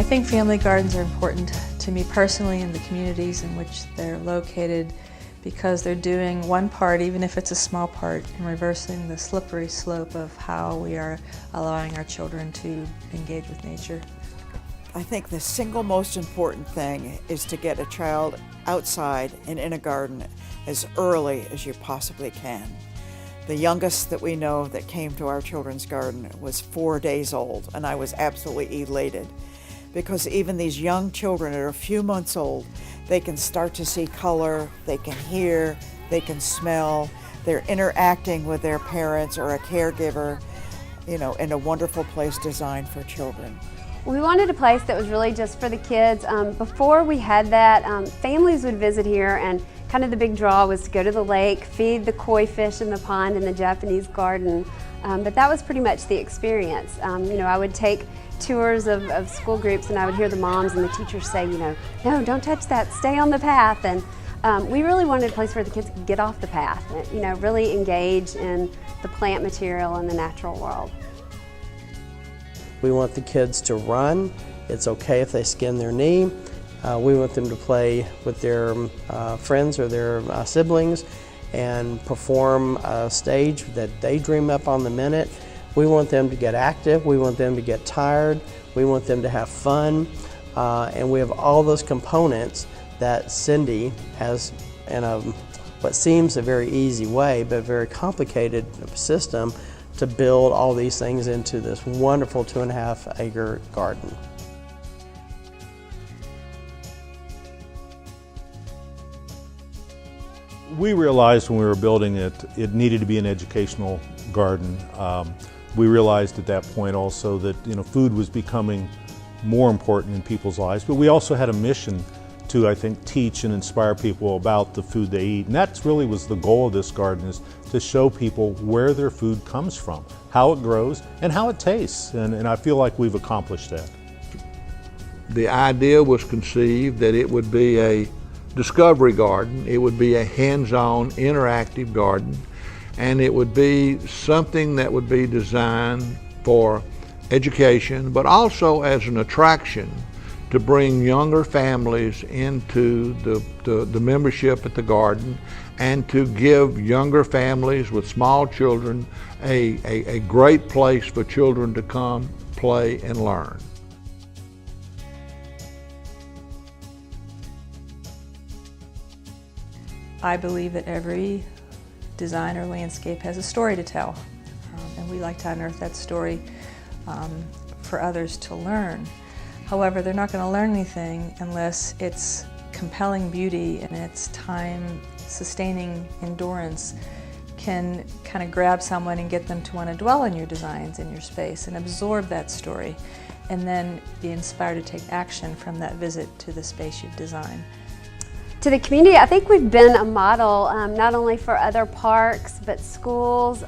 I think family gardens are important to me personally in the communities in which they're located because they're doing one part, even if it's a small part, in reversing the slippery slope of how we are allowing our children to engage with nature. I think the single most important thing is to get a child outside and in a garden as early as you possibly can. The youngest that we know that came to our children's garden was 4 days old, and I was absolutely elated because even these young children that are a few months old, they can start to see color, they can hear, they can smell, they're interacting with their parents or a caregiver, in a wonderful place designed for children. We wanted a place that was really just for the kids. Before we had that, families would visit here, and kind of the big draw was to go to the lake, feed the koi fish in the pond in the Japanese garden. But that was pretty much the experience. I would take tours of school groups and I would hear the moms and the teachers say, no, don't touch that, stay on the path. And we really wanted a place where the kids could get off the path, really engage in the plant material and the natural world. We want the kids to run. It's okay if they skin their knee. We want them to play with their friends or their siblings and perform a stage that they dream up on the minute. We want them to get active. We want them to get tired. We want them to have fun. And we have all those components that Cindy has in what seems a very easy way, but a very complicated system to build all these things into this wonderful 2.5 acre garden. We realized when we were building it, it needed to be an educational garden. We realized at that point also that food was becoming more important in people's lives, but we also had a mission to, I think, teach and inspire people about the food they eat. And that really was the goal of this garden, is to show people where their food comes from, how it grows, and how it tastes. And I feel like we've accomplished that. The idea was conceived that it would be a discovery garden, it would be a hands-on interactive garden, and it would be something that would be designed for education, but also as an attraction to bring younger families into the membership at the garden, and to give younger families with small children a great place for children to come, play, and learn. I believe that every design or landscape has a story to tell, and we like to unearth that story for others to learn. However, they're not going to learn anything unless it's compelling beauty and its time-sustaining endurance can kind of grab someone and get them to want to dwell in your designs in your space and absorb that story, and then be inspired to take action from that visit to the space you've designed. To the community, I think we've been a model not only for other parks but schools.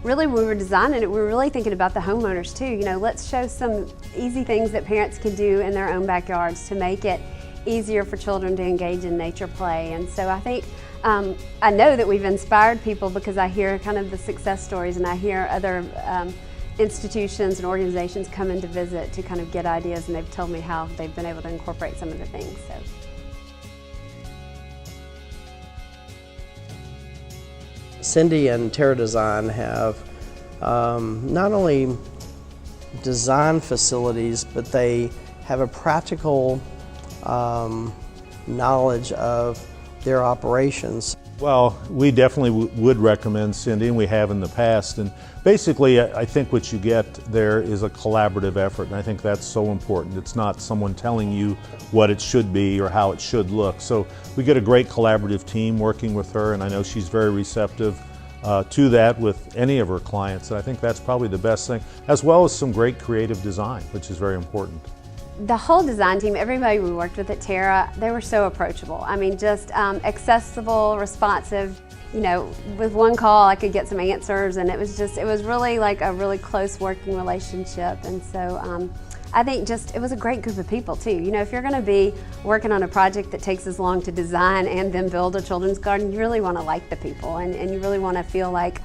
Really, when we were designing it, we were really thinking about the homeowners too. Let's show some easy things that parents can do in their own backyards to make it easier for children to engage in nature play. And so I think, I know that we've inspired people because I hear kind of the success stories, and I hear other institutions and organizations come in to visit to kind of get ideas, and they've told me how they've been able to incorporate some of the things. So. Cindy and Terra Design have not only design facilities, but they have a practical knowledge of their operations. Well, we definitely would recommend Cindy, and we have in the past. And basically, I think what you get there is a collaborative effort, and I think that's so important. It's not someone telling you what it should be or how it should look. So we get a great collaborative team working with her, and I know she's very receptive to that with any of her clients. And I think that's probably the best thing, as well as some great creative design, which is very important. The whole design team, everybody we worked with at Terra, they were so approachable. I mean, just accessible, responsive. With one call I could get some answers, and it was really like a really close working relationship. And so I think it was a great group of people too. If you're going to be working on a project that takes as long to design and then build a children's garden, you really want to like the people, and you really want to feel like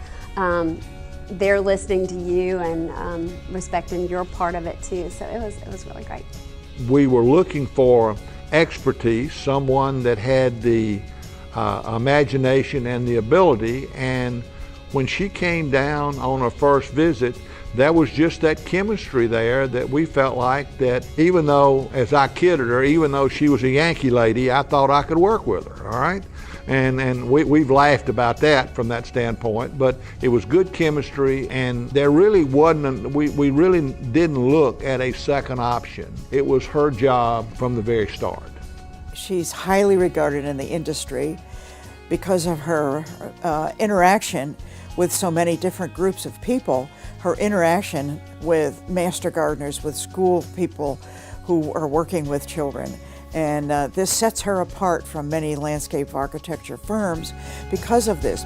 they're listening to you and respecting your part of it too. So it was really great. We were looking for expertise, someone that had the imagination and the ability, and when she came down on her first visit, there was just that chemistry there that we felt like that even though, as I kidded her, even though she was a Yankee lady, I thought I could work with her, all right? And we've laughed about that from that standpoint, but it was good chemistry, and there really wasn't, we really didn't look at a second option. It was her job from the very start. She's highly regarded in the industry because of her interaction with so many different groups of people, her interaction with master gardeners, with school people who are working with children. And this sets her apart from many landscape architecture firms because of this.